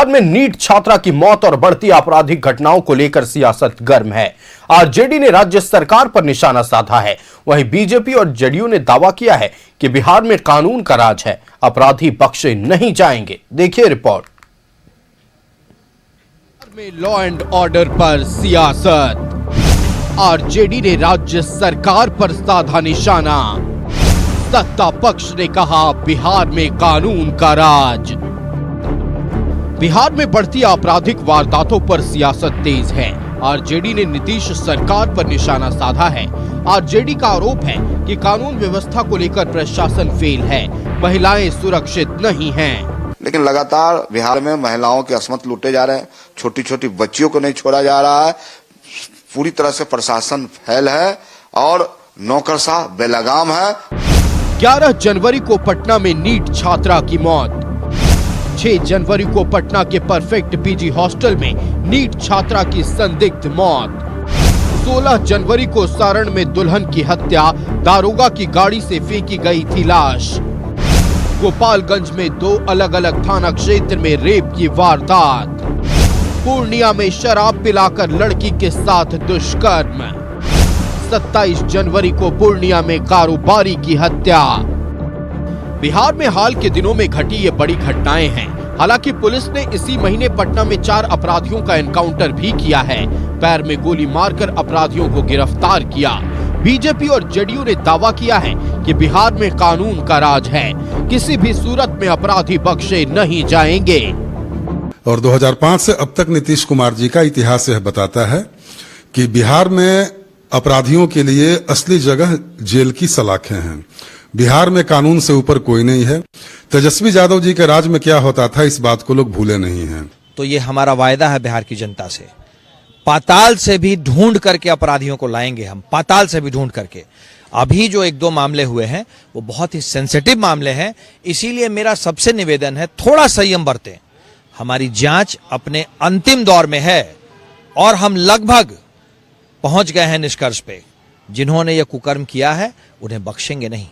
बिहार में नीट छात्रा की मौत और बढ़ती आपराधिक घटनाओं को लेकर सियासत गर्म है। आरजेडी ने राज्य सरकार पर निशाना साधा है। वहीं बीजेपी और जेडीयू ने दावा किया है कि बिहार में कानून का राज है, अपराधी बख्शे नहीं जाएंगे। देखिए रिपोर्ट। में लॉ एंड ऑर्डर पर सियासत, आरजेडी ने राज्य सरकार पर साधा निशाना। सत्ता पक्ष ने कहा बिहार में कानून का राज। बिहार में बढ़ती आपराधिक वारदातों पर सियासत तेज है। आरजेडी ने नीतीश सरकार पर निशाना साधा है। आरजेडी का आरोप है कि कानून व्यवस्था को लेकर प्रशासन फेल है, महिलाएं सुरक्षित नहीं हैं। लेकिन लगातार बिहार में महिलाओं के अस्मत लूटे जा रहे हैं, छोटी छोटी बच्चियों को नहीं छोड़ा जा रहा है। पूरी तरह से प्रशासन फेल है और नौकरशाह बेलगाम है। 11 जनवरी को पटना में नीट छात्रा की मौत। 6 जनवरी को पटना के परफेक्ट पीजी हॉस्टल में नीट छात्रा की संदिग्ध मौत। 16 जनवरी को सारण में दुल्हन की हत्या, दारोगा की गाड़ी से फेंकी गई थी लाश। गोपालगंज में 2 अलग अलग थाना क्षेत्र में रेप की वारदात। पूर्णिया में शराब पिलाकर लड़की के साथ दुष्कर्म। 27 जनवरी को पूर्णिया में कारोबारी की हत्या। बिहार में हाल के दिनों में घटी ये बड़ी घटनाएं हैं। हालांकि पुलिस ने इसी महीने पटना में 4 अपराधियों का एनकाउंटर भी किया है। पैर में गोली मारकर अपराधियों को गिरफ्तार किया। बीजेपी और जेडीयू ने दावा किया है कि बिहार में कानून का राज है, किसी भी सूरत में अपराधी बख्शे नहीं जाएंगे। और 2005 से अब तक नीतीश कुमार जी का इतिहास यह बताता है कि बिहार में अपराधियों के लिए असली जगह जेल की सलाखें हैं। बिहार में कानून से ऊपर कोई नहीं है। तेजस्वी यादव जी के राज में क्या होता था, इस बात को लोग भूले नहीं हैं। तो ये हमारा वायदा है बिहार की जनता से, पाताल से भी ढूंढ करके अपराधियों को लाएंगे हम, पाताल से भी ढूंढ करके। अभी जो 1-2 मामले हुए हैं वो बहुत ही सेंसिटिव मामले हैं, इसीलिए मेरा सबसे निवेदन है थोड़ा संयम बरतें। हमारी जांच अपने अंतिम दौर में है और हम लगभग पहुंच गए हैं निष्कर्ष पे। जिन्होंने यह कुकर्म किया है उन्हें बख्शेंगे नहीं।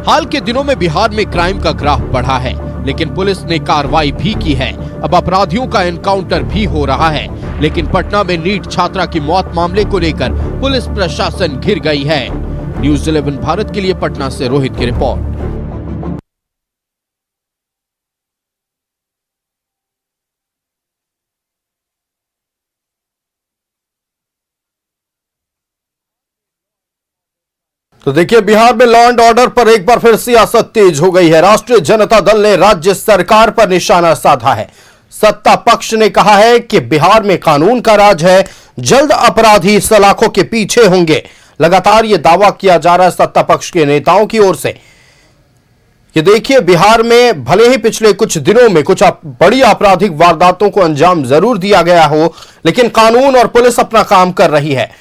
हाल के दिनों में बिहार में क्राइम का ग्राफ बढ़ा है, लेकिन पुलिस ने कार्रवाई भी की है। अब अपराधियों का एनकाउंटर भी हो रहा है। लेकिन पटना में नीट छात्रा की मौत मामले को लेकर पुलिस प्रशासन घिर गई है। न्यूज़ 11 भारत के लिए पटना से रोहित की रिपोर्ट। तो देखिए, बिहार में लॉ एंड ऑर्डर पर एक बार फिर सियासत तेज हो गई है। राष्ट्रीय जनता दल ने राज्य सरकार पर निशाना साधा है। सत्ता पक्ष ने कहा है कि बिहार में कानून का राज है, जल्द अपराधी सलाखों के पीछे होंगे। लगातार यह दावा किया जा रहा है सत्ता पक्ष के नेताओं की ओर से। ये देखिए, बिहार में भले ही पिछले कुछ दिनों में कुछ बड़ी आपराधिक वारदातों को अंजाम जरूर दिया गया हो, लेकिन कानून और पुलिस अपना काम कर रही है।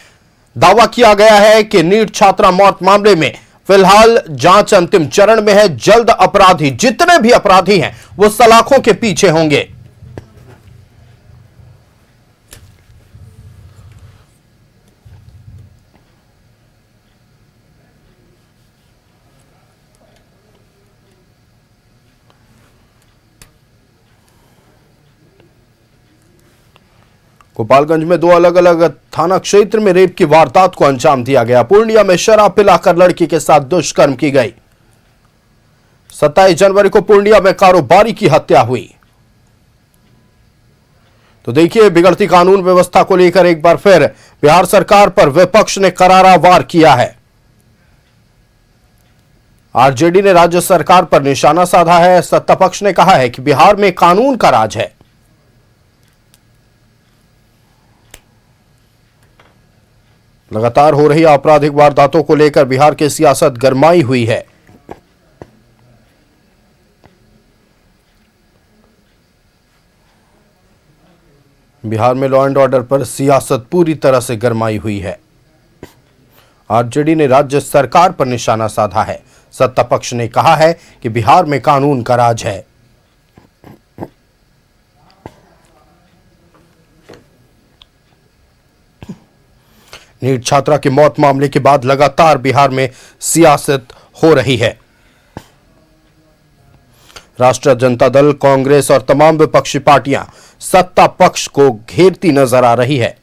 दावा किया गया है कि नीट छात्रा मौत मामले में फिलहाल जांच अंतिम चरण में है। जल्द अपराधी, जितने भी अपराधी हैं, वो सलाखों के पीछे होंगे। गोपालगंज में 2 अलग अलग थाना क्षेत्र में रेप की वारदात को अंजाम दिया गया। पूर्णिया में शराब पिलाकर लड़की के साथ दुष्कर्म की गई। 27 जनवरी को पूर्णिया में कारोबारी की हत्या हुई। तो देखिए, बिगड़ती कानून व्यवस्था को लेकर एक बार फिर बिहार सरकार पर विपक्ष ने करारा वार किया है। आरजेडी ने राज्य सरकार पर निशाना साधा है। सत्ता पक्ष ने कहा है कि बिहार में कानून का राज है। लगातार हो रही आपराधिक वारदातों को लेकर बिहार की सियासत गरमाई हुई है। बिहार में लॉ एंड ऑर्डर पर सियासत पूरी तरह से गरमाई हुई है। आरजेडी ने राज्य सरकार पर निशाना साधा है। सत्ता पक्ष ने कहा है कि बिहार में कानून का राज है। नीट छात्रा की मौत मामले के बाद लगातार बिहार में सियासत हो रही है। राष्ट्रीय जनता दल, कांग्रेस और तमाम विपक्षी पार्टियां सत्ता पक्ष को घेरती नजर आ रही है।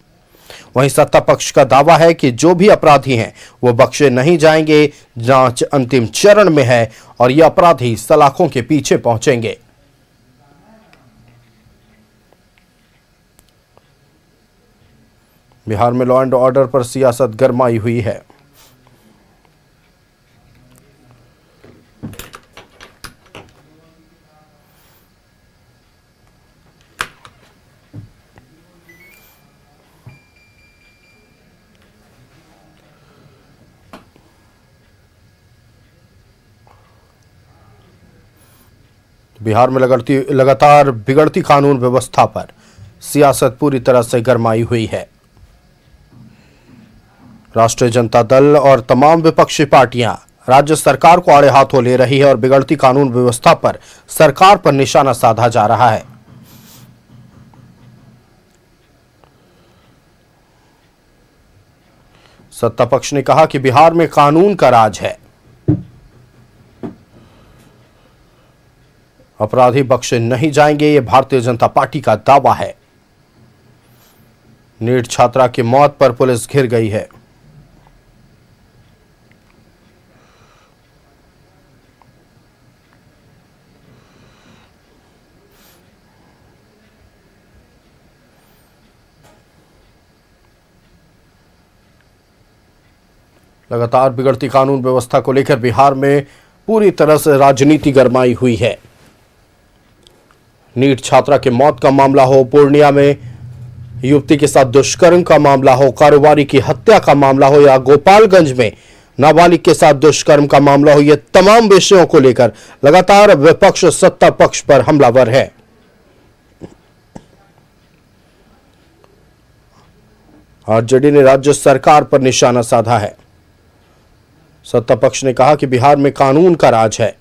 वहीं सत्ता पक्ष का दावा है कि जो भी अपराधी हैं वो बख्शे नहीं जाएंगे। जांच अंतिम चरण में है और ये अपराधी सलाखों के पीछे पहुंचेंगे। बिहार में लॉ एंड ऑर्डर पर सियासत गरमाई हुई है। बिहार में लगातार बिगड़ती कानून व्यवस्था पर सियासत पूरी तरह से गरमाई हुई है। राष्ट्रीय जनता दल और तमाम विपक्षी पार्टियां राज्य सरकार को आड़े हाथों ले रही है और बिगड़ती कानून व्यवस्था पर सरकार पर निशाना साधा जा रहा है। सत्ता पक्ष ने कहा कि बिहार में कानून का राज है, अपराधी बख्शे नहीं जाएंगे, ये भारतीय जनता पार्टी का दावा है। नीट छात्रा की मौत पर पुलिस घिर गई है। लगातार बिगड़ती कानून व्यवस्था को लेकर बिहार में पूरी तरह से राजनीति गरमाई हुई है। नीट छात्रा की मौत का मामला हो, पूर्णिया में युवती के साथ दुष्कर्म का मामला हो, कारोबारी की हत्या का मामला हो या गोपालगंज में नाबालिग के साथ दुष्कर्म का मामला हो, ये तमाम विषयों को लेकर लगातार विपक्ष सत्ता पक्ष पर हमलावर है। आरजेडी ने राज्य सरकार पर निशाना साधा है। सत्ता पक्ष ने कहा कि बिहार में कानून का राज है।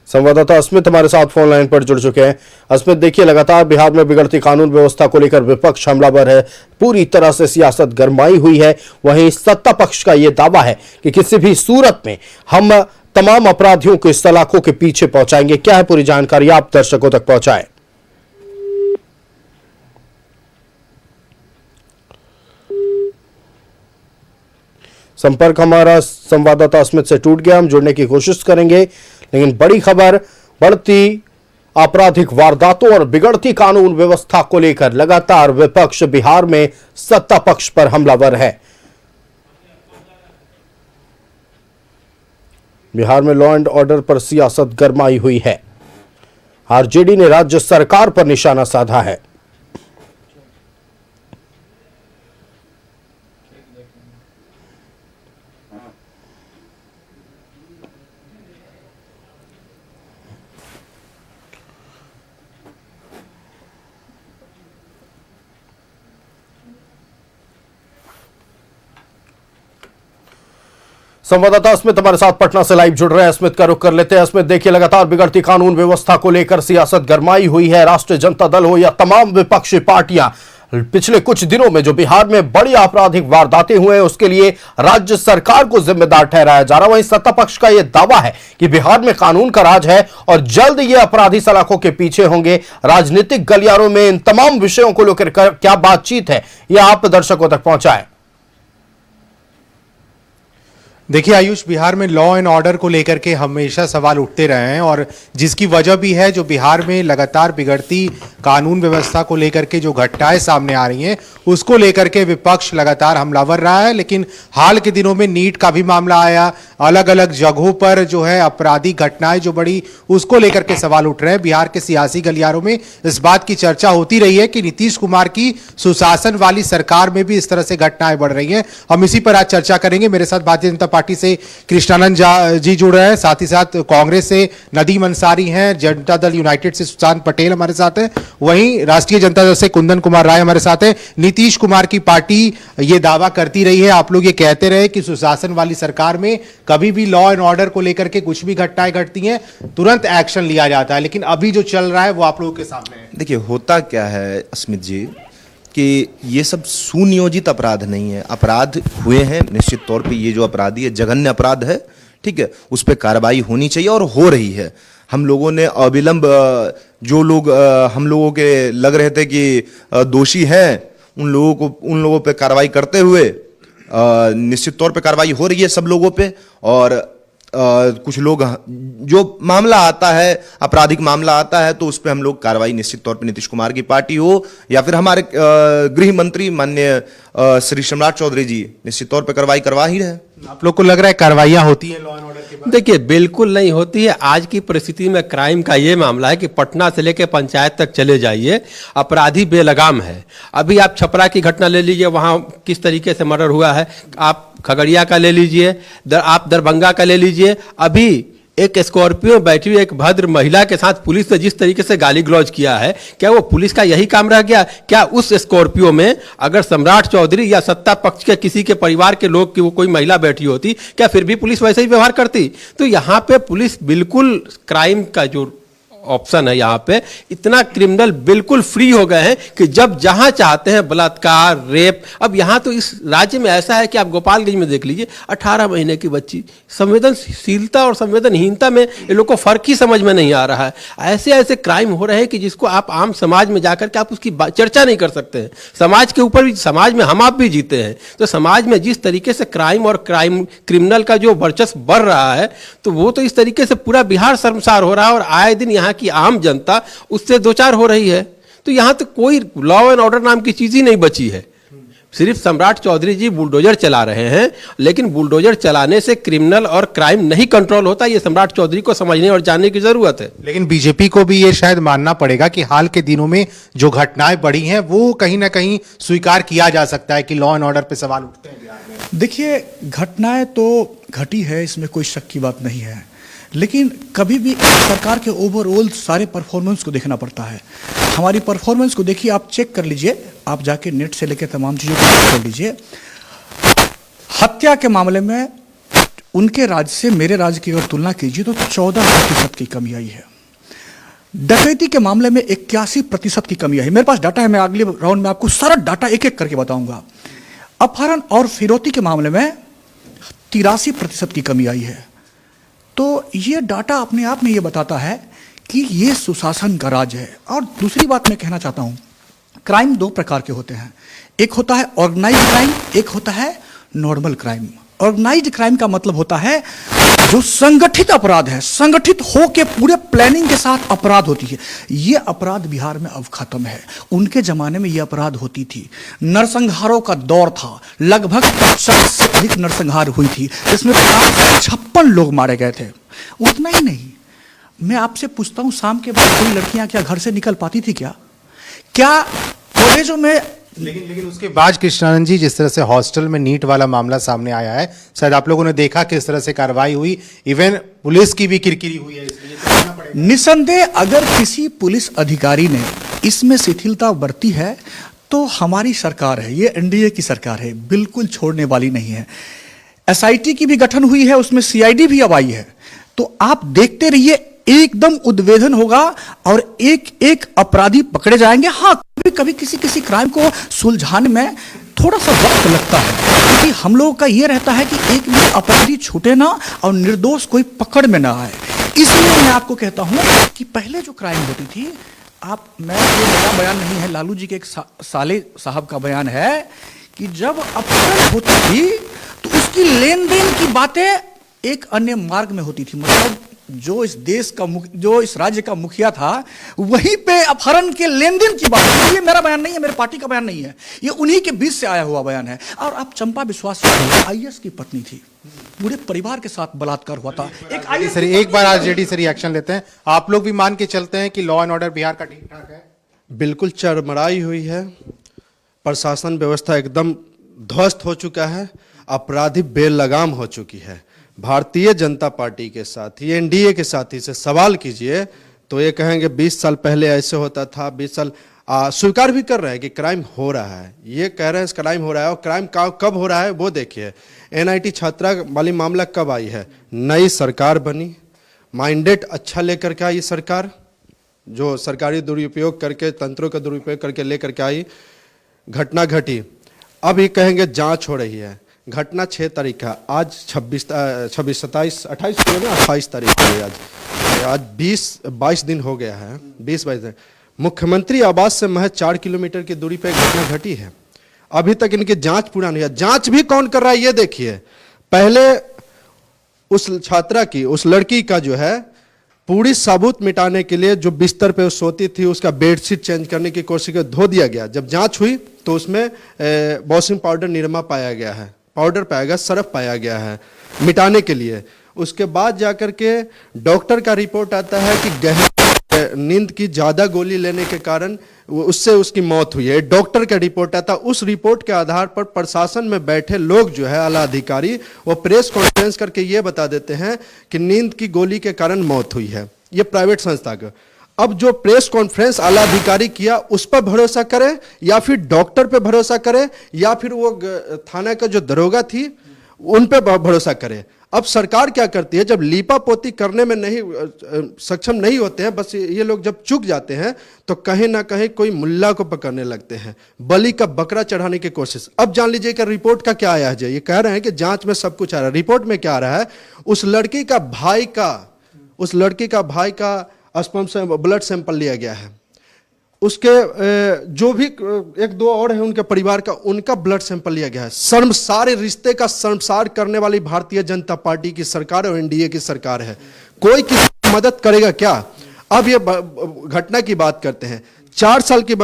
संवाददाता अस्मित हमारे साथ फोन लाइन पर जुड़ चुके हैं। अस्मित, देखिए, लगातार बिहार में बिगड़ती कानून व्यवस्था को लेकर विपक्ष हमलावर है, पूरी तरह से सियासत गरमाई हुई है। वहीं सत्ता पक्ष का यह दावा है कि किसी भी सूरत में हम तमाम अपराधियों को सलाखों के पीछे पहुंचाएंगे। क्या है पूरी जानकारी, आप दर्शकों तक पहुंचाएं। संपर्क हमारा संवाददाता अस्मित से टूट गया, हम जुड़ने की कोशिश करेंगे। लेकिन बड़ी खबर, बढ़ती आपराधिक वारदातों और बिगड़ती कानून व्यवस्था को लेकर लगातार विपक्ष बिहार में सत्ता पक्ष पर हमलावर है। बिहार में लॉ एंड ऑर्डर पर सियासत गरमाई हुई है। आरजेडी ने राज्य सरकार पर निशाना साधा है। संवाददाता अस्मित हमारे साथ पटना से लाइव जुड़ रहे हैं। अस्मित का रुख कर लेते हैं। अस्मित, देखिए, लगातार बिगड़ती कानून व्यवस्था को लेकर सियासत गरमाई हुई है। राष्ट्रीय जनता दल हो या तमाम विपक्षी पार्टियां पिछले कुछ दिनों में जो बिहार में बड़ी आपराधिक वारदातें हुए हैं उसके लिए राज्य सरकार को जिम्मेदार ठहराया जा रहा है। वहीं सत्ता पक्ष का यह दावा है कि बिहार में कानून का राज है और जल्द ये अपराधी सलाखों के पीछे होंगे। राजनीतिक गलियारों में इन तमाम विषयों को लेकर क्या बातचीत है, यह आप दर्शकों तक पहुंचाएं। देखिए आयुष, बिहार में लॉ एंड ऑर्डर को लेकर के हमेशा सवाल उठते रहे हैं और जिसकी वजह भी है जो बिहार में लगातार बिगड़ती कानून व्यवस्था को लेकर के जो घटनाएं सामने आ रही हैं उसको लेकर के विपक्ष लगातार हमलावर रहा है। लेकिन हाल के दिनों में नीट का भी मामला आया, अलग अलग जगहों पर जो है आपराधिक घटनाएं जो बढ़ी उसको लेकर के सवाल उठ रहे हैं। बिहार के सियासी गलियारों में इस बात की चर्चा होती रही है कि नीतीश कुमार की सुशासन वाली सरकार में भी इस तरह से घटनाएं बढ़ रही हैं। हम इसी पर आज चर्चा करेंगे। मेरे साथ भारतीय जनता पार्टी से कृष्णानंद जी जुड़ रहे हैं, साथ ही साथ कांग्रेस से नदीम अंसारी हैं, जनता दल यूनाइटेड से सुशांत पटेल हमारे साथ हैं, वहीं राष्ट्रीय जनता दल से कुंदन कुमार राय हमारे साथ हैं। नीतीश कुमार की पार्टी ये दावा करती रही है, आप लोग ये कहते रहे कि सुशासन वाली सरकार में कभी भी लॉ एंड ऑर्डर को लेकर के कुछ भी घटनाएं घटती हैं तुरंत एक्शन लिया जाता है, लेकिन अभी जो चल रहा है वो आप लोगों के सामने है। देखिए होता क्या है अस्मित जी कि कि ये सब सुनियोजित अपराध नहीं है। अपराध हुए हैं निश्चित तौर पे, ये जो अपराधी है जघन्य अपराध है, ठीक है, उस पर कार्रवाई होनी चाहिए और हो रही है। हम लोगों ने अविलंब जो लोग हम लोगों के लग रहे थे कि दोषी हैं उन लोगों पे कार्रवाई करते हुए निश्चित तौर पे कार्रवाई हो रही है सब लोगों पे। और कुछ लोग जो मामला आता है, आपराधिक मामला आता है, तो उस पर हम लोग कार्रवाई निश्चित तौर पे नीतीश कुमार की पार्टी हो या फिर हमारे गृह मंत्री माननीय श्री सम्राट चौधरी जी निश्चित तौर पे कार्रवाई करवा ही रहे। आप लोग को लग रहा है कार्रवाइयां होती हैं लॉ एंड ऑर्डर के बाद? देखिए, बिल्कुल नहीं होती है। आज की परिस्थिति में क्राइम का ये मामला है कि पटना से लेकर पंचायत तक चले जाइए, अपराधी बेलगाम है। अभी आप छपरा की घटना ले लीजिए, वहाँ किस तरीके से मर्डर हुआ है। आप खगड़िया का ले लीजिए, आप दरभंगा का ले लीजिए। अभी एक स्कॉर्पियो बैठी हुई एक भद्र महिला के साथ पुलिस ने जिस तरीके से गाली गलौज किया है, क्या वो पुलिस का यही काम रह गया? क्या उस स्कॉर्पियो में अगर सम्राट चौधरी या सत्ता पक्ष के किसी के परिवार के लोग की वो कोई महिला बैठी होती, क्या फिर भी पुलिस वैसे ही व्यवहार करती? तो यहाँ पे पुलिस बिल्कुल क्राइम का जो ऑप्शन है, यहाँ पे इतना क्रिमिनल बिल्कुल फ्री हो गए हैं कि जब जहां चाहते हैं बलात्कार, रेप। अब यहाँ तो इस राज्य में ऐसा है कि आप गोपालगंज में देख लीजिए, 18 महीने की बच्ची, संवेदनशीलता और संवेदनहीनता में ये लोग को फर्क ही समझ में नहीं आ रहा है। ऐसे ऐसे क्राइम हो रहे हैं कि जिसको आप आम समाज में जाकर के आप उसकी चर्चा नहीं कर सकते हैं। समाज के ऊपर भी, समाज में हम आप भी जीते हैं, तो समाज में जिस तरीके से क्राइम और क्रिमिनल का जो वर्चस्व बढ़ रहा है, तो वो तो इस तरीके से पूरा बिहार शर्मसार हो रहा है और आए दिन यहाँ की आम जनता उससे दो चार हो रही है। तो यहां तो कोई लॉ एंड ऑर्डर नाम की चीज ही नहीं बची है। सिर्फ सम्राट चौधरी जी बुलडोजर चला रहे हैं, लेकिन बुलडोजर चलाने से क्रिमिनल और क्राइम नहीं कंट्रोल होता। ये सम्राट चौधरी को समझने और जानने की जरूरत है। लेकिन बीजेपी को भी ये शायद मानना पड़ेगा कि हाल के दिनों में जो घटनाएं बढ़ी हैं वो कहीं ना कहीं स्वीकार किया जा सकता है कि लॉ एंड ऑर्डर पे सवाल उठते हैं बिहार में। देखिए, घटनाएं तो घटी है, इसमें कोई शक की बात नहीं है, लेकिन कभी भी सरकार के ओवरऑल सारे परफॉर्मेंस को देखना पड़ता है। हमारी परफॉर्मेंस को देखिए, आप चेक कर लीजिए, आप जाके नेट से लेकर तमाम चीज़ों को चेक कर लीजिए। हत्या के मामले में उनके राज्य से मेरे राज्य की अगर तुलना कीजिए तो 14% की कमी आई है। डकैती के मामले में 81% की कमी आई है। मेरे पास डाटा है, मैं अगले राउंड में आपको सारा डाटा एक एक करके बताऊंगा। अपहरण और फिरौती के मामले में 83% की कमी आई है। तो ये डाटा अपने आप में ये बताता है कि ये सुशासन का राज है। और दूसरी बात मैं कहना चाहता हूं, क्राइम दो प्रकार के होते हैं, एक होता है ऑर्गेनाइज्ड क्राइम, एक होता है नॉर्मल क्राइम। ऑर्गेनाइज्ड क्राइम का मतलब होता है जो संगठित अपराध है, संगठित हो के पूरे प्लानिंग के साथ अपराध होती है। ये अपराध बिहार में अब खत्म है। उनके जमाने में ये अपराध होती थी, नरसंहारों का दौर था, लगभग 50 से अधिक नरसंहार हुई थी, जिसमें 56 लोग मारे गए थे। उतना ही नहीं, मैं आपसे पूछता हूं, शाम के बाद कोई लड़कियां क्या घर से निकल पाती थी? क्या कॉलेजों में? लेकिन उसके बाद कृष्णानंद जी, जिस तरह से हॉस्टल में नीट वाला मामला सामने आया है, शायद आप लोगों ने देखा किस तरह से कार्रवाई हुई, इवन पुलिस की भी किरकिरी हुई है। इसलिए निसंदेह अगर किसी पुलिस अधिकारी ने इसमें शिथिलता बरती है तो हमारी सरकार है, ये एनडीए की सरकार है, बिल्कुल छोड़ने वाली नहीं है। एसआईटी की भी गठन हुई है, उसमें सीआईडी भी अब आई है। तो आप देखते रहिए, एकदम उद्वेधन होगा और एक एक अपराधी पकड़े जाएंगे। हाँ, कभी कभी किसी क्राइम को सुलझाने में थोड़ा सा वक्त लगता है, क्योंकि हम लोगों का यह रहता है कि एक भी अपराधी छूटे ना और निर्दोष कोई पकड़ में ना आए। इसलिए मैं आपको कहता हूं कि पहले जो क्राइम होती थी, मैं ये मेरा बयान नहीं है, लालू जी के एक साले साहब का बयान है कि जब अपहरण होती थी तो उसकी लेन देन की बातें एक अन्य मार्ग में होती थी। मतलब जो इस देश का जो इस राज्य का मुखिया था, वहीं पे अपहरण के लेन देन की बात है। ये मेरा बयान नहीं है, मेरे पार्टी का बयान नहीं है, ये उन्हीं के बीच से आया हुआ बयान है। और अब चंपा विश्वास आईएएस की पत्नी थी, पूरे परिवार के साथ बलात्कार हुआ था। एक बार आरजेडी से रिएक्शन लेते हैं। आप लोग भी मान के चलते हैं कि लॉ एंड ऑर्डर बिहार का ठीक ठाक है? बिल्कुल चरमराई हुई है, प्रशासन व्यवस्था एकदम ध्वस्त हो चुका है, अपराधी बेलगाम हो चुकी है। भारतीय जनता पार्टी के साथ ही, एनडीए के साथ ही से सवाल कीजिए तो ये कहेंगे 20 साल पहले ऐसे होता था, 20 साल स्वीकार भी कर रहे हैं कि क्राइम हो रहा है। ये कह रहे हैं क्राइम हो रहा है, और क्राइम कब हो रहा है वो देखिए। एनआईटी छात्रा वाली मामला कब आई है? नई सरकार बनी, माइंडेट अच्छा लेकर के आई सरकार, जो सरकारी दुरुपयोग करके, तंत्रों का दुरुपयोग करके लेकर के आई। घटना घटी, अब ये कहेंगे जांच हो रही है। घटना 6 तारीख का, आज 26, 27, 28 को ना 28 तारीख को है आज 22 दिन हो गया है, 20-22 दिन। मुख्यमंत्री आवास से महज 4 किलोमीटर की दूरी पर घटना घटी है। अभी तक इनकी जांच पूरा नहीं है। जांच भी कौन कर रहा है ये देखिए। पहले उस छात्रा की, उस लड़की का जो है पूरी सबूत मिटाने के लिए जो बिस्तर पे सोती थी उसका बेडशीट चेंज करने की कोशिश कर धो दिया गया। जब जांच हुई तो उसमें वॉशिंग पाउडर निरमा पाया गया है, पाउडर पाया गया, सर्फ पाया गया है मिटाने के लिए। उसके बाद जाकर के डॉक्टर का रिपोर्ट आता है कि गहरी नींद की ज्यादा गोली लेने के कारण उससे उसकी मौत हुई है। डॉक्टर का रिपोर्ट आता है। उस रिपोर्ट के आधार पर प्रशासन में बैठे लोग जो है आला अधिकारी, वो प्रेस कॉन्फ्रेंस करके ये बता देते हैं कि नींद की गोली के कारण मौत हुई है। ये प्राइवेट संस्था का। अब जो प्रेस कॉन्फ्रेंस आला अधिकारी किया उस पर भरोसा करें या फिर डॉक्टर पे भरोसा करें या फिर वो थाना का जो दरोगा थी उन पे भरोसा करें। अब सरकार क्या करती है, जब लीपा पोती करने में नहीं सक्षम नहीं होते हैं, बस ये लोग जब चूक जाते हैं तो कहीं ना कहीं कोई मुल्ला को पकड़ने लगते हैं, बलि का बकरा चढ़ाने की कोशिश। अब जान लीजिए कि रिपोर्ट का क्या आया है। ये कह रहे हैं कि जांच में सब कुछ आ रहा है। रिपोर्ट में क्या आ रहा है, उस लड़की का भाई का स्पर्म से ब्लड सैंपल लिया गया है। उसके जो भी 1-2 और हैं उनके परिवार का, उनका ब्लड सैंपल लिया गया है। शर्मसार रिश्ते का शर्मसार करने वाली भारतीय जनता पार्टी की सरकार और एनडीए की सरकार है। कोई किसी की मदद करेगा क्या? अब ये घटना की बात करते हैं। 4 साल की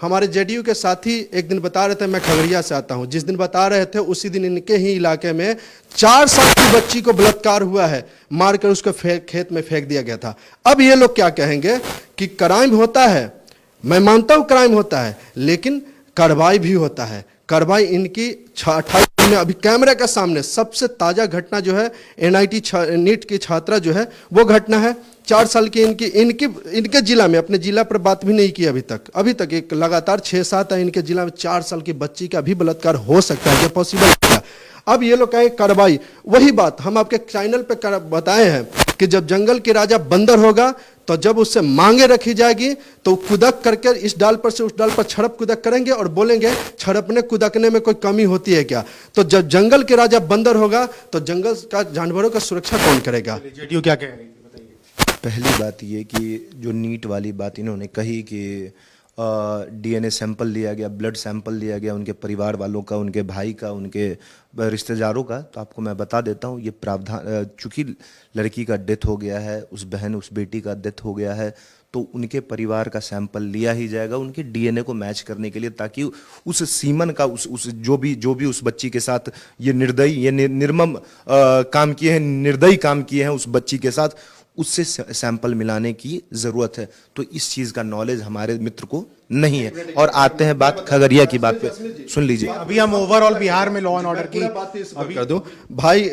हमारे जेडीयू के साथी एक दिन बता रहे थे, मैं खगड़िया से आता हूं, जिस दिन बता रहे थे उसी दिन इनके ही इलाके में 4 साल की बच्ची को बलात्कार हुआ है, मारकर उसको खेत में फेंक दिया गया था। अब ये लोग क्या कहेंगे कि क्राइम होता है। मैं मानता हूं क्राइम होता है, लेकिन कार्रवाई भी होता है। कार्रवाई इनकी 28 में अभी कैमरे के सामने सबसे ताजा घटना जो है एनआईटी नीट की छात्रा जो है वो घटना है। 4 साल की इनके जिला में, अपने जिला पर बात भी नहीं की अभी तक एक लगातार 6-7 है इनके जिला में 4 साल की बच्ची का भी बलात्कार हो सकता है, जो पॉसिबल है। अब ये लोग कहें कार्रवाई, वही बात हम आपके चैनल पे बताए हैं कि जब जंगल के राजा बंदर होगा तो जब उससे मांगे रखी जाएगी तो कुदक करके इस डाल पर से उस डाल पर छड़प कुदक करेंगे और बोलेंगे छड़पने कुदकने में कोई कमी होती है क्या? तो जब जंगल के राजा बंदर होगा तो जंगल का जानवरों का सुरक्षा कौन करेगा? जेडीयू क्या कह रही है बताइए। पहली बात ये कि जो नीट वाली बात इन्होंने कही कि डीएनए सैंपल लिया गया, ब्लड सैंपल लिया गया उनके परिवार वालों का, उनके भाई का, उनके रिश्तेदारों का, तो आपको मैं बता देता हूँ ये प्रावधान, चूंकि लड़की का डेथ हो गया है, उस बेटी का डेथ हो गया है, तो उनके परिवार का सैंपल लिया ही जाएगा उनके डीएनए को मैच करने के लिए, ताकि उस सीमन का उस जो भी उस बच्ची के साथ ये निर्मम काम किए हैं, निर्दयी काम किए हैं उस बच्ची के साथ, उससे सैंपल मिलाने की जरूरत है। तो इस चीज का नॉलेज हमारे मित्र को नहीं है। और आते हैं बात खगड़िया की बात पे, सुन लीजिए। अभी हम ओवरऑल बिहार में लॉ एंड ऑर्डर की अभी कर दो भाई।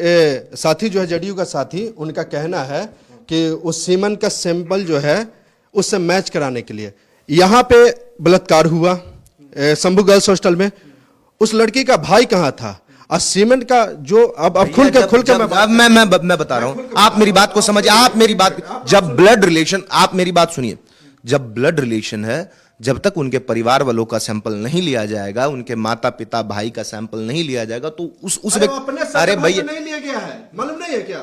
साथी जो है जेडीयू का साथी, उनका कहना है कि उस सीमन का सैंपल जो है उससे मैच कराने के लिए यहाँ पे बलात्कार हुआ शंभू गर्ल्स हॉस्टल में। उस लड़की का भाई कहाँ था? और सीमेंट का जो अब खुल के मैं बता रहा हूं, आप मेरी बात को समझिए। आप मेरी बात, जब ब्लड रिलेशन, आप मेरी बात सुनिए, जब ब्लड रिलेशन है, जब तक उनके परिवार वालों का सैंपल नहीं लिया जाएगा, उनके माता पिता भाई का सैंपल नहीं लिया जाएगा, तो उस व्यक्ति, अरे भैया नहीं लिया गया है, मालूम नहीं है क्या?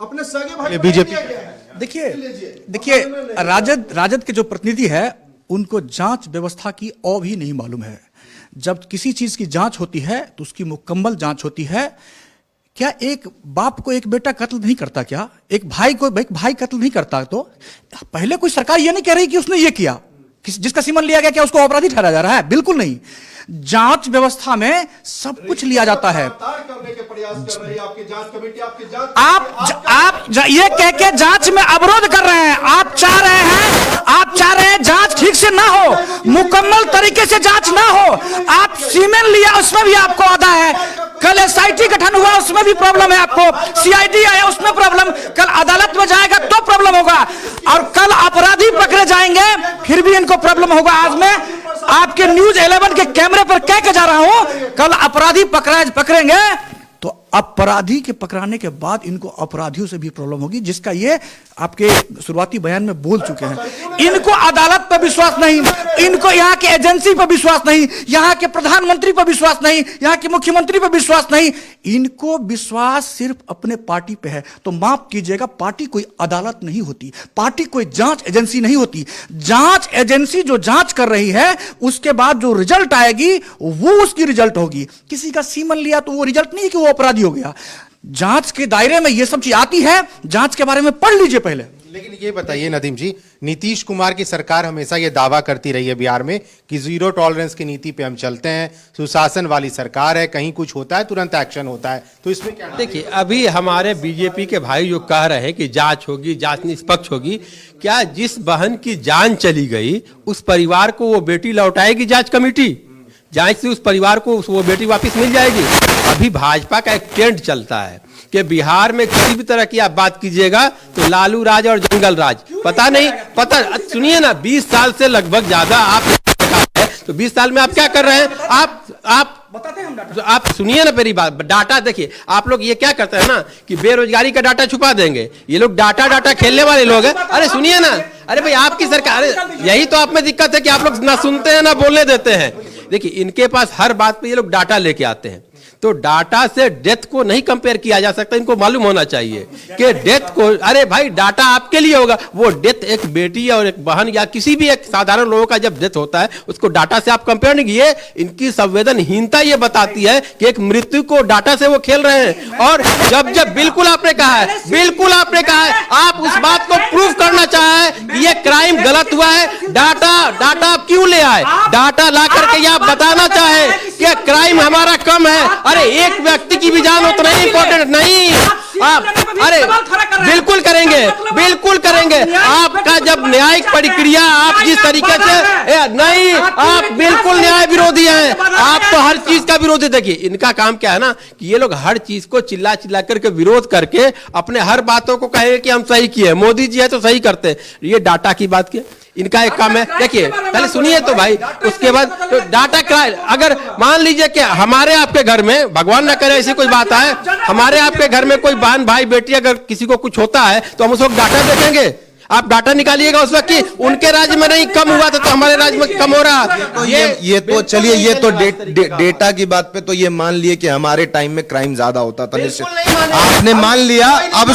अपने सगे भाई बीजेपी देखिए राजद के जो प्रतिनिधि है उनको जांच व्यवस्था की भी नहीं मालूम है। जब किसी चीज की जांच होती है तो उसकी मुकम्मल जांच होती है। क्या एक बाप को एक बेटा कत्ल नहीं करता? क्या एक भाई को एक भाई कत्ल नहीं करता? तो पहले कोई सरकार ये नहीं कह रही कि उसने ये किया, जिसका सीमन लिया गया क्या उसको अपराधी ठहराया जा रहा है? बिल्कुल नहीं। जांच व्यवस्था में सब कुछ लिया जाता है। आप ये कह के जांच में अवरोध कर रहे हैं। आप चाह रहे हैं जांच ठीक से ना हो, मुकम्मल तरीके से जांच ना हो। आप सीमेन लिया उसमें भी आपको आधा है, कल एसआईटी गठन हुआ उसमें भी प्रॉब्लम है आपको, सीआईडी आया उसमें प्रॉब्लम, कल अदालत में जाएगा तो प्रॉब्लम होगा, और कल अपराधी पकड़े जाएंगे फिर भी इनको प्रॉब्लम होगा। आज मैं आपके न्यूज़ 11 के कैमरे पर कह के जा रहा हूं, कल अपराधी पकड़ेंगे तो अपराधी के पकड़ाने के बाद इनको अपराधियों से भी प्रॉब्लम होगी, जिसका ये आपके शुरुआती बयान में बोल चुके हैं। इनको अदालत पर विश्वास नहीं, इनको यहाँ के एजेंसी पर विश्वास नहीं, यहाँ के प्रधानमंत्री पर विश्वास नहीं, यहाँ के मुख्यमंत्री पर विश्वास नहीं, इनको विश्वास सिर्फ अपने पार्टी पे है। तो माफ कीजिएगा, पार्टी कोई अदालत नहीं होती, पार्टी कोई जांच एजेंसी नहीं होती। जांच एजेंसी जो जांच कर रही है, उसके बाद जो रिजल्ट आएगी वो उसकी रिजल्ट होगी। किसी का सीमन लिया तो वो रिजल्ट नहीं है कि वो अपराधी हो गया। जांच के दायरे में ये सब चीज आती है, जांच के बारे में पढ़ लीजिए पहले। लेकिन ये बताइए नदीम जी, नीतीश कुमार की सरकार हमेशा ये दावा करती रही है बिहार में कि जीरो टॉलरेंस की नीति पे हम चलते हैं, सुशासन वाली सरकार है, कहीं कुछ होता है तुरंत एक्शन होता है, तो इसमें क्या? देखिए, अभी हमारे बीजेपी के भाई जो कह रहे हैं कि जांच होगी, जांच निष्पक्ष होगी, क्या जिस बहन की जान चली गई उस परिवार को वो बेटी लौटाएगी जांच कमेटी? जांच से उस परिवार को वो बेटी वापस मिल जाएगी? अभी भाजपा का एक ट्रेंड चलता है कि बिहार में किसी भी तरह की आप बात कीजिएगा तो लालू राज और जंगल राज, पता नहीं, पता सुनिए ना, 20 साल से लगभग ज्यादा आप, तो 20 साल में आप क्या कर रहे हैं? आप सुनिए ना मेरी बात। डाटा देखिए, आप लोग ये क्या करते हैं ना कि बेरोजगारी का डाटा छुपा देंगे, ये लोग डाटा खेलने वाले लोग हैं। अरे सुनिए ना, अरे भाई आपकी सरकार, यही तो आप में दिक्कत है कि आप लोग ना सुनते हैं ना बोलने देते हैं। देखिए, इनके पास हर बात पे ये लोग डाटा लेके आते हैं, तो डाटा से डेथ को नहीं कंपेयर किया जा सकता। इनको मालूम होना चाहिए कि डेथ को, अरे भाई डाटा आपके लिए होगा, वो डेथ एक बेटी और एक बहन या किसी भी एक साधारण लोगों का जब डेथ होता है उसको डाटा से आप कंपेयर नहीं किए। इनकी संवेदनहीनता ये बताती है कि एक मृत्यु को डाटा से वो खेल रहे हैं। और जब बिल्कुल आपने कहा है, बिल्कुल आपने कहा है, आप उस बात को प्रूव करना चाहे कि ये क्राइम गलत हुआ है, डाटा क्यों ले आए? डाटा ला करके आप बताना चाहे कि क्राइम हमारा कम है। अरे एक व्यक्ति की भी जान उतना ही इंपॉर्टेंट नहीं। आप अरे बिल्कुल करेंगे, बिल्कुल करेंगे। आपका जब न्यायिक प्रक्रिया आप जिस तरीके से नहीं, आप बिल्कुल न्याय विरोधी हैं, आप तो हर चीज का विरोधी। देखिए, इनका काम क्या है ना कि ये लोग हर चीज को चिल्ला करके विरोध करके अपने हर बातों को कहेंगे कि हम सही किए, मोदी जी है तो सही करते हैं। ये डाटा की बात की, इनका एक काम है। देखिए, पहले सुनिए तो भाई, उसके बाद तो डाटा क्राइम। अगर मान लीजिए कि हमारे आपके घर में, भगवान ना करे ऐसी कोई बात आए, हमारे आपके घर में कोई बहन भाई बेटी अगर किसी को कुछ होता है तो हम उस वक्त डाटा देखेंगे। आप डाटा निकालिएगा उस वक्त कि उनके राज्य में नहीं कम हुआ था तो हमारे राज्य में कम हो रहा। तो ये तो चलिए, ये तो डेटा की बात पे तो ये मान लिए कि हमारे टाइम में क्राइम ज्यादा होता था, आपने मान लिया। अब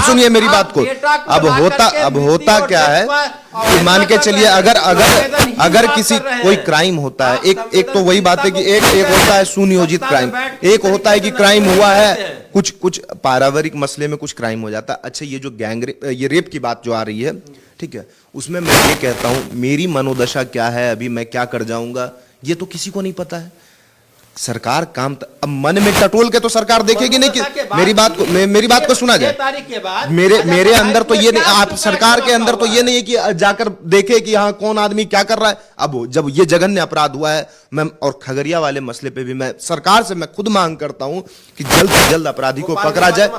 सुनिए मेरी बात को। अब होता क्या है कि मान के चलिए, अगर किसी कोई क्राइम होता है, एक तो वही बात है कि एक होता है सुनियोजित क्राइम, एक होता है कि क्राइम हुआ है, कुछ पारिवारिक मसले में कुछ क्राइम हो जाता है। अच्छा, ये जो ये रेप की बात जो आ रही है, ठीक है, उसमें मैं ये कहता हूं, मेरी मनोदशा क्या है, अभी मैं क्या कर जाऊंगा, ये तो किसी को नहीं पता है। सरकार काम अब मन में टटोल के तो सरकार देखेगी नहीं कि मेरी बात को सुना जाए। मेरे अंदर तो ये नहीं, आप सरकार के अंदर तो ये नहीं है कि जाकर देखे कि हाँ कौन आदमी क्या कर रहा है। अब जब ये जघन्य अपराध हुआ है, मैं और खगड़िया वाले मसले पे भी मैं सरकार से मैं खुद मांग करता हूं कि जल्द से जल्द अपराधी को पकड़ा जाए,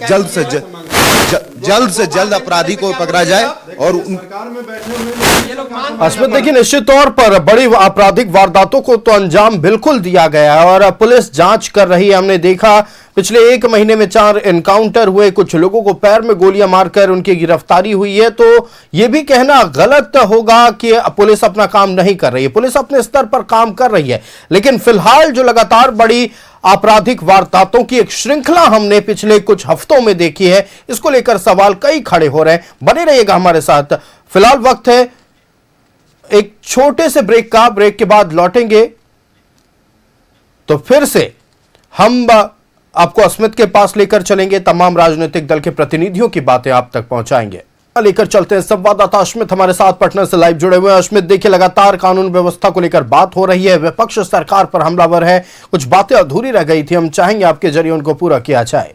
जल्द से जल्द अपराधी को पकड़ा जाए। और अस्मित, देखिए, निश्चित तौर पर बड़ी आपराधिक वारदातों को तो अंजाम बिल्कुल दिया गया है और पुलिस जांच कर रही है। हमने देखा पिछले 1 महीने में 4 एनकाउंटर हुए, कुछ लोगों को पैर में गोलियां मारकर उनकी गिरफ्तारी हुई है। तो यह भी कहना गलत होगा कि पुलिस अपना काम नहीं कर रही है। पुलिस अपने स्तर पर काम कर रही है, लेकिन फिलहाल जो लगातार बड़ी आपराधिक वारदातों की एक श्रृंखला हमने पिछले कुछ हफ्तों में देखी है, इसको लेकर सवाल कई खड़े हो रहे हैं। बने रहिएगा हमारे साथ। फिलहाल वक्त है एक छोटे से ब्रेक का। ब्रेक के बाद लौटेंगे तो फिर से हम आपको अस्मित के पास लेकर चलेंगे, तमाम राजनीतिक दल के प्रतिनिधियों की बातें आप तक पहुंचाएंगे। लेकर चलते हैं संवाददाता अश्मित हमारे साथ पटना से लाइव जुड़े हुए हैं। अश्मित, देखिए, लगातार कानून व्यवस्था को लेकर बात हो रही है, विपक्ष सरकार पर हमलावर है, कुछ बातें अधूरी रह गई थी, हम चाहेंगे आपके जरिए उनको पूरा किया जाए।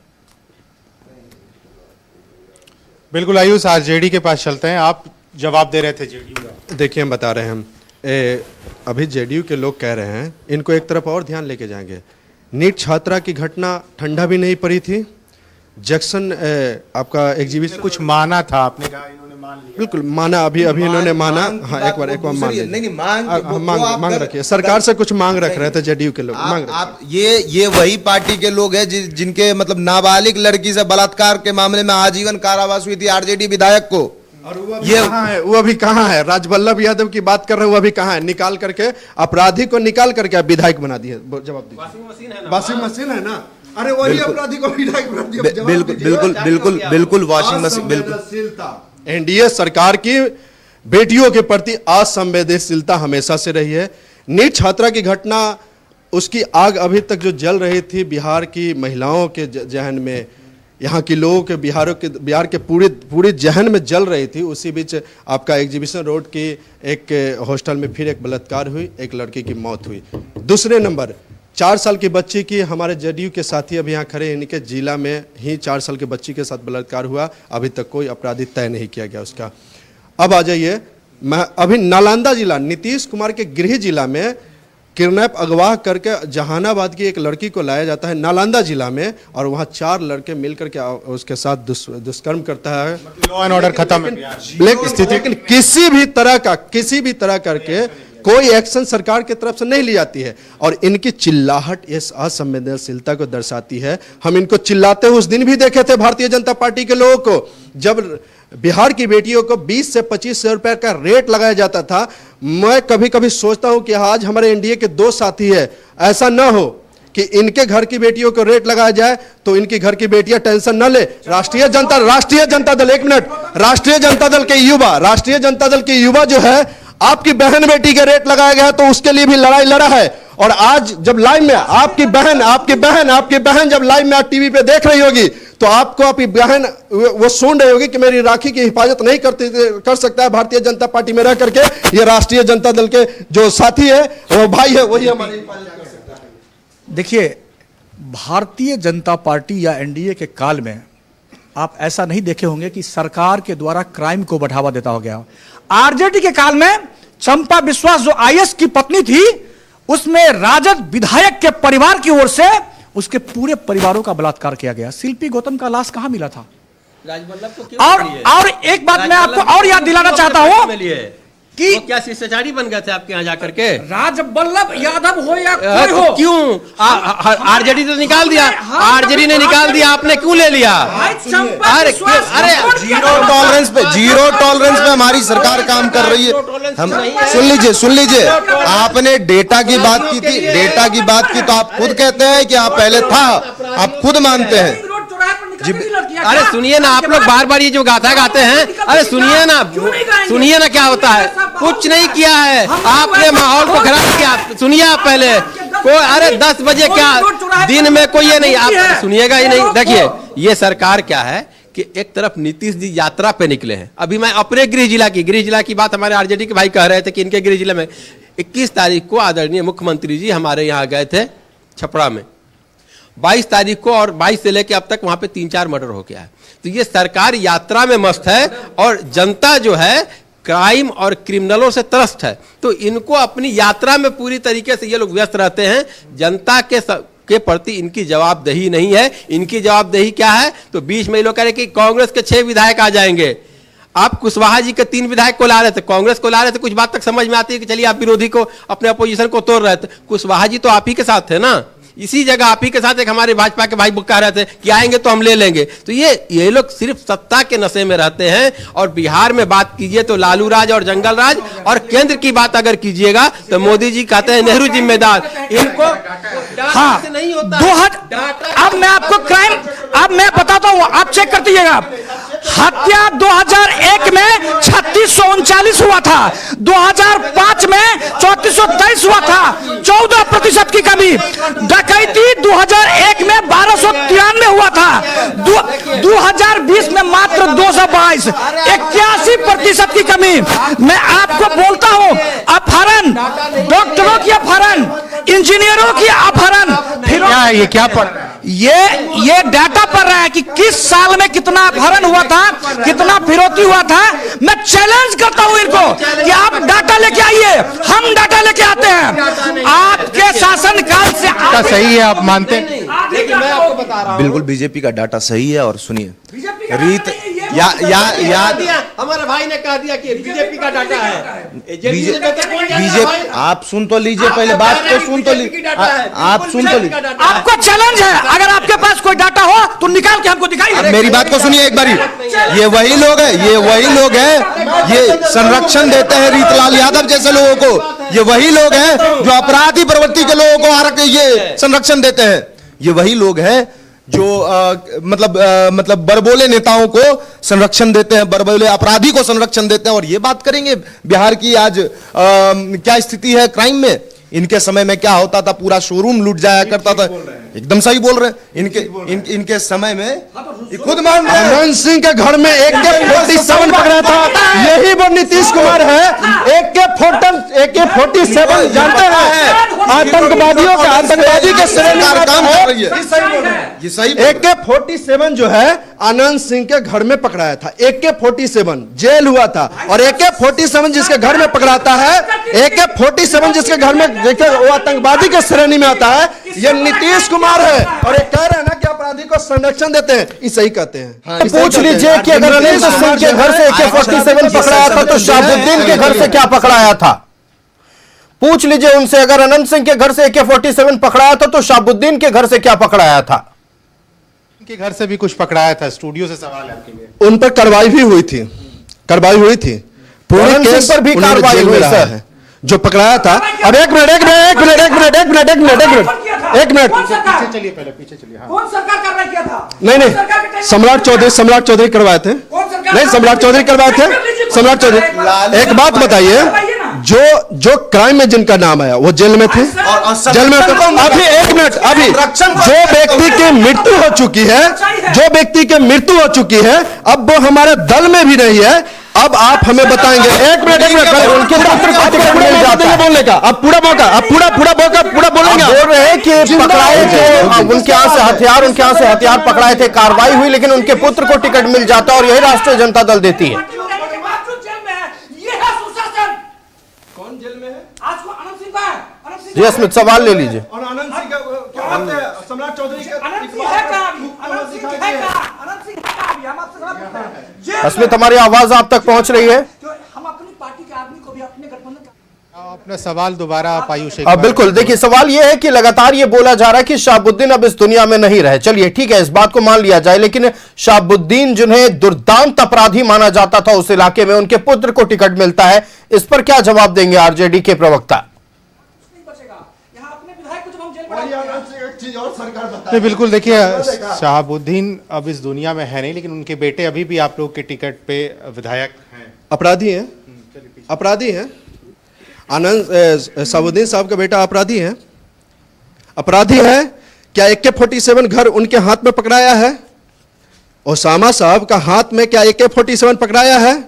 बिल्कुल आयुष, आज जेडी के पास चलते हैं। आप जवाब दे रहे थे जेडीयू का। देखिए, हम बता रहे हैं, अभी जेडीयू के लोग कह रहे हैं, इनको एक तरफ और ध्यान लेके जाएंगे। नीट छात्रा की घटना ठंडा भी नहीं पड़ी थी, जैक्सन आपका एग्जीबिशन कुछ माना था, आपने कहा इन्होंने मान लिया। बिल्कुल माना, अभी इन्होंने माना। हाँ, एक बार मान लीजिए। नहीं मांग रखिए, सरकार से कुछ मांग रख रहे थे जेडीयू के लोग। आप ये वही पार्टी के लोग हैं जिनके मतलब नाबालिग लड़की से बलात्कार के मामले में आजीवन कारावास हुई थी आरजेडी विधायक को। और वो अभी कहाँ है? राजवल्लभ यादव की बात कर रहे हैं, वो अभी कहाँ है? निकाल करके अपराधी को निकाल करके आप विधायक बना दिए। जवाब दीजिए। वॉशिंग मशीन है ना? अरे वही अपराधी को विधायक बना दिया। बिल्कुल बिल्कुल बिल्कुल बिल्कुल वॉशिंग मशीन। बिल्कुल एनडीए सरकार की बेटियों के प्रति असंवेदनशीलता हमेशा से रही है। नीट छात्रा की घटना, उसकी आग अभी तक जो जल रही थी बिहार की महिलाओं के जहन में, यहाँ के लोगों के बिहार के पूरे जहन में जल रही थी। उसी बीच आपका एग्जीबिशन रोड की एक हॉस्टल में फिर एक बलात्कार हुई, एक लड़की की मौत हुई। दूसरे नंबर 4 साल की बच्ची की, हमारे जेडीयू के साथी अभी यहाँ खड़े, इनके जिला में ही 4 साल की बच्ची के साथ बलात्कार हुआ। अभी तक कोई अपराधी तय नहीं किया गया उसका। अब आ जाइए, मैं अभी नालंदा जिला, नीतीश कुमार के गृह जिला में किडनैप अगवा करके जहानाबाद की एक लड़की को लाया जाता है नालंदा जिला में, और वहाँ 4 लड़के मिलकर के उसके साथ दुष्कर्म करता है। लॉ एंड ऑर्डर खत्म है। लेकिन किसी भी तरह करके कोई एक्शन सरकार की तरफ से नहीं ली जाती है। और इनकी चिल्लाहट इस असंवेदनशीलता को दर्शाती है। हम इनको चिल्लाते हुए उस दिन भी देखे थे भारतीय जनता पार्टी के लोगों को, जब बिहार की बेटियों को 20 से 25 रुपए का रेट लगाया जाता था। मैं कभी कभी सोचता हूं कि आज हमारे एनडीए के 2 साथी है, ऐसा ना हो कि इनके घर की बेटियों को रेट लगाया जाए तो इनकी घर की बेटियां टेंशन न ले। राष्ट्रीय जनता दल, एक मिनट, राष्ट्रीय जनता दल के युवा जो है, आपकी बहन बेटी के रेट लगाया गया तो उसके लिए भी लड़ाई लड़ा है। और आज जब लाइव में आपकी बहन जब लाइव में आप टीवी पे देख रही होगी तो आपको आपकी बहन वो सुन रही होगी कि मेरी राखी की हिफाजत नहीं कर सकता है भारतीय जनता पार्टी में रह करके। ये राष्ट्रीय जनता दल के जो साथी है, वो भाई है, वही हमारी हिफाजत कर सकता है। देखिए, भारतीय जनता पार्टी या एनडीए के काल में आप ऐसा नहीं देखे होंगे कि सरकार के द्वारा क्राइम को बढ़ावा देता हो गया। आरजेडी के काल में चंपा बिस्वास जो आईएएस की पत्नी थी, उसमें राजद विधायक के परिवार की ओर से उसके पूरे परिवारों का बलात्कार किया गया। शिल्पी गौतम का लाश कहां मिला था? राजवल्लभ को क्यों और एक बात मैं आपको और याद दिलाना चाहता हूं कि वो क्या शिष्टाचारी बन गए थे आपके यहाँ जाकर के? राजवल्लभ यादव हो या कोई हो, क्यों आरजेडी तो निकाल दिया, आरजेडी ने निकाल दिया, आपने क्यों ले लिया? अरे जीरो टॉलरेंस पे हमारी सरकार काम कर रही है। हम सुन लीजिए, आपने डेटा की बात की तो आप खुद कहते हैं कि आप पहले था, आप खुद मानते हैं। अरे सुनिए ना, आप लोग बार बार ये जो गाथा गाते हैं, अरे सुनिए ना क्या होता है। कुछ नहीं किया है आपने, माहौल को खराब किया। सुनिए आप पहले, कोई अरे 10 बजे क्या दिन में कोई ये नहीं, आप सुनिएगा ही नहीं। देखिए ये सरकार क्या है कि एक तरफ नीतीश जी यात्रा पे निकले हैं। अभी मैं अपने गृह जिला की बात हमारे आरजेडी के भाई कह रहे थे कि इनके गृह जिले में 21 तारीख को आदरणीय मुख्यमंत्री जी हमारे यहाँ गए थे छपरा में। 22 तारीख को और 22 से लेकर अब तक वहां पे 3-4 मर्डर हो गया है। तो ये सरकार यात्रा में मस्त है और जनता जो है क्राइम और क्रिमिनलों से त्रस्त है। तो इनको अपनी यात्रा में पूरी तरीके से ये लोग व्यस्त रहते हैं। जनता के प्रति इनकी जवाबदेही नहीं है। इनकी जवाबदेही क्या है? तो बीच में ये लोग कह रहे कि कांग्रेस के 6 विधायक आ जाएंगे। आप कुशवाहा जी के 3 विधायक को ला रहे थे, कांग्रेस को ला रहे थे। कुछ बात तक समझ में आती है कि चलिए आप विरोधी को, अपने अपोजिशन को तोड़ रहे थे। कुशवाहा जी तो आप ही के साथ थे ना, इसी जगह आप ही के साथ एक हमारे भाजपा के भाई कह रहे थे कि आएंगे तो हम ले लेंगे। तो ये लोग सिर्फ सत्ता के नशे में रहते हैं। और बिहार में बात कीजिए तो लालू राज और जंगल राज, और केंद्र की बात अगर कीजिएगा तो मोदी जी कहते हैं नेहरू जिम्मेदार। इनको हाँ, नहीं होता। अब मैं आपको क्राइम, अब मैं बताता हूं, आप चेक कर दीजिएगा। हत्या 2001 में 3639 हुआ था, 2005 में 3423 हुआ था, 14% की कमी। डकैती 2001 में 1293 हुआ था, 2020 में मात्र 222, 81% की कमी। मैं आपको बोलता हूं, अपहरण, डॉक्टरों की अपहरण, इंजीनियरों की अपहरण, फिर ये क्या पढ़ ये डाटा पड़ रहा है कि किस साल में कितना अपहरण हुआ था, कितना फिरौती हुआ था। मैं चैलेंज करता हूं इनको कि आप डाटा लेके आइए, हम डाटा लेके आते हैं। आपके शासन काल से सही है, आप मानते हैं? देखिए मैं आपको बता बता रहा हूँ। बिल्कुल बीजेपी का डाटा सही है। और सुनिए रीत हमारे भाई ने कह दिया कि बीजेपी का डाटा है। बीजेपी आप सुन तो लीजिए, पहले बात तो सुन तो लीजिए, आप सुन तो लीजिए। आपको चैलेंज है, अगर आपके पास कोई डाटा हो तो निकाल के हमको दिखाइए। मेरी बात को सुनिए एक बारी। ये वही लोग हैं, ये संरक्षण देते हैं रीतलाल यादव जैसे लोगों को। ये वही लोग हैं जो अपराधी प्रवृत्ति के लोगों को ये संरक्षण देते हैं। ये वही लोग हैं जो मतलब बड़बोले नेताओं को संरक्षण देते हैं, बड़बोले अपराधी को संरक्षण देते हैं। और ये बात करेंगे बिहार की आज क्या स्थिति है क्राइम में। इनके समय में क्या होता था, पूरा शोरूम लूट जाया करता था। एकदम सही बोल रहे हैं। इनके समय में खुद मान रहे हैं। आनंद सिंह के घर में AK-47 पकड़ा था, यही वो नीतीश कुमार है। AK-47 जानते हैं आतंकवादियों का, आतंकवादी के श्रेणी में काम कर रही है। ये सही AK-47 जो है आनंद सिंह के घर में पकड़ाया था। AK-47 जेल हुआ था। और AK-47 जिसके घर में पकड़ाता है, AK-47 जिसके घर में देखिए वो आतंकवादी के श्रेणी में आता है, ये नीतीश कुमार है। और ये कह रहे हैं ना कि अपराधी को संरक्षण देते हैं, ये सही कहते हैं। पूछ लीजिए कि अगर अनिल सिंह के घर से AK-47 पकड़ाया था तो शाहबुद्दीन के घर से क्या पकड़ाया था। पूछ लीजिए उनसे, अगर अनंत सिंह के घर से AK-47 पकड़ाया था तो शाहबुद्दीन के घर से क्या पकड़ाया था। के घर से भी कुछ पकड़ाया था। स्टूडियो से सवाल है आपके लिए। उन पर कार्रवाई भी हुई थी, पूरे केस पर भी कार्रवाई हुई सर, जो पकड़ाया था। अब एक मिनट चलिए पहले पीछे चलिए। कौन सरकार कार्रवाई किया था? नहीं, सम्राट चौधरी करवाए थे। नहीं, सम्राट चौधरी करवाए थे। सम्राट चौधरी, एक बात बताइए, जो क्राइम में जिनका नाम आया वो जेल में थे। जेल में अभी एक मिनट, अभी जो व्यक्ति की मृत्यु हो चुकी है, अब वो हमारे दल में भी नहीं है। अब आप हमें बताएंगे, एक मिनट उनके पुत्र को टिकट मिल जाता है बोलने का। अब पूरा मौका, अब पूरा बोलेंगे। बोल रहे हैं कि पकड़ाए थे, उनके यहाँ से हथियार पकड़ाए थे, कार्रवाई हुई, लेकिन उनके पुत्र को टिकट मिल जाता है और यही राष्ट्रीय जनता दल देती है। कौन जेल में है? आज को अनंत सिंह का है। जी अस्मित, सवाल ले लीजिए। और आनंद सिंह का क्या बात है? सम्राट चौधरी का अनंत सिंह है कहाँ अभी? अनंत सिंह है कहाँ अभी? हम आपसे सवाल पूछते हैं। अस्मित, हमारी आवाज आप तक पहुंच रही है? हम अपनी पार्टी के आदमी को भी अपने गठबंधन अपना सवाल दोबारा आप आयुष। बिल्कुल, देखिए सवाल यह है कि लगातार ये बोला जा रहा है कि शाहबुद्दीन अब इस दुनिया में नहीं रहे। चलिए ठीक है, इस बात को मान लिया जाए, लेकिन शाहबुद्दीन जिन्हें दुर्दांत अपराधी माना जाता था उस इलाके में, उनके पुत्र को टिकट मिलता है। इस पर क्या जवाब देंगे आरजेडी के प्रवक्ता? नहीं, बिल्कुल देखिए, शाहबुद्दीन अब इस दुनिया में है नहीं, लेकिन उनके बेटे अभी भी आप लोग के टिकट पे विधायक हैं। अपराधी हैं। आनंद शाहबुद्दीन साहब का बेटा अपराधी है। क्या AK-47 घर उनके हाथ में पकड़ाया है? ओसामा साहब का हाथ में क्या AK-47 पकड़ाया है?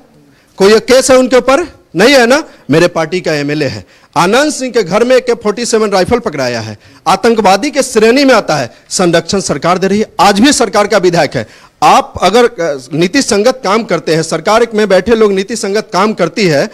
कोई केस है उनके ऊपर? नहीं है ना। मेरे पार्टी का MLA है। आनंद सिंह के घर में AK-47 राइफल पकड़ाया है, आतंकवादी के श्रेणी में आता है। संरक्षण सरकार दे रही है, आज भी सरकार का विधायक है। आप अगर नीति संगत काम करते हैं, सरकार में बैठे लोग नीति संगत काम करती है,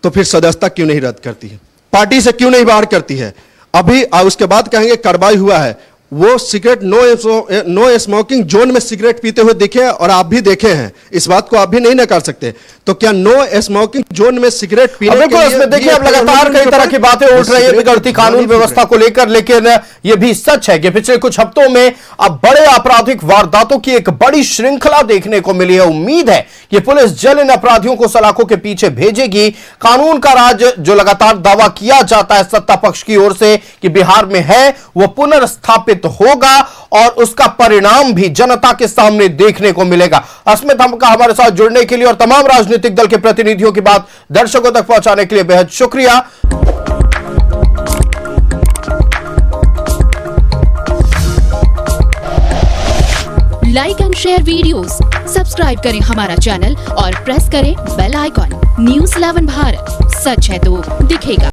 तो फिर सदस्यता क्यों नहीं रद्द करती है? पार्टी से क्यों नहीं बाहर करती है? अभी उसके बाद कहेंगे कार्रवाई हुआ है। वो सिगरेट नो स्मोकिंग जोन में सिगरेट पीते हुए दिखे और आप भी देखे हैं, इस बात को आप भी नहीं नकार सकते। तो क्या नो स्मोकिंग जोन में सिगरेट पीने बिल्कुल, इसमें देखिए अब लगातार कई तरह की बातें उठ रही है बिगड़ती कानून व्यवस्था को लेकर, लेकिन यह भी सच है कि पिछले कुछ हफ्तों में अब बड़े आपराधिक वारदातों की एक बड़ी श्रृंखला देखने को मिली है। उम्मीद है कि पुलिस जल्द इन अपराधियों को सलाखों के पीछे भेजेगी। कानून का राज जो लगातार दावा किया जाता है सत्ता पक्ष की ओर से कि बिहार में है, वो पुनर्स्थापित होगा और उसका परिणाम भी जनता के सामने देखने को मिलेगा। अस्मित हमका हमारे साथ जुड़ने के लिए और तमाम राजनीतिक दल के प्रतिनिधियों की बात दर्शकों तक पहुंचाने के लिए बेहद शुक्रिया। Like and share videos, subscribe करें हमारा चैनल और प्रेस करें बेल आइकॉन। News 11 भारत, सच है तो दिखेगा।